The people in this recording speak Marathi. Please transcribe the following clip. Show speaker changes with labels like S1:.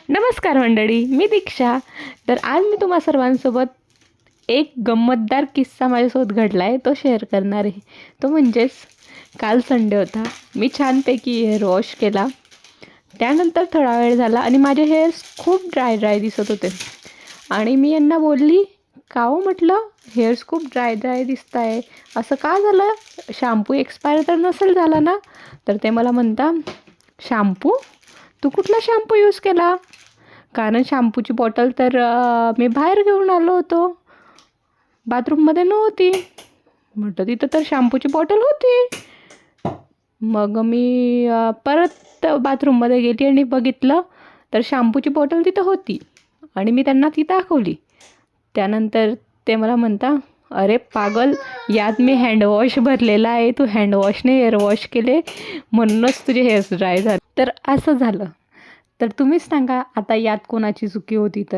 S1: नमस्कार मंडळी, मी दीक्षा. तर आज मी तुम्हा सर्वांसोबत एक गंमतदार किस्सा माझ्यासोबत घडला आहे तो शेअर करणार आहे. तो म्हणजेच काल संडे होता. मी छानपैकी हेअर वॉश केला. त्यानंतर थोडा वेळ झाला आणि माझे हेअर्स खूप ड्राय दिसत होते आणि मी यांना बोलली, का हो म्हटलं हेअर्स खूप ड्राय दिसत आहे, असं का झालं? शॅम्पू एक्सपायर तर नसेल झाला ना? तर ते मला म्हणता, शॅम्पू? तू कुठला शॅम्पू यूज केला? कारण शॅम्पूची बॉटल तर मी बाहेर घेऊन आलो होतो, बाथरूममध्ये नव्हती. म्हटलं तिथं तर शॅम्पूची बॉटल होती. मग मी परत बाथरूममध्ये गेली आणि बघितलं तर शॅम्पूची बॉटल तिथं होती आणि मी त्यांना ती दाखवली. त्यानंतर ते मला म्हणता, अरे पागल, यात मी हँडवॉश भरलेला आहे, तू हँडवॉशने हेअर वॉश केले म्हणूनच तुझे हेअर्स ड्राय झाले. तर असं झालं. तर तुम्हीच सांगा आता यात कोणाची चुकी होती तर.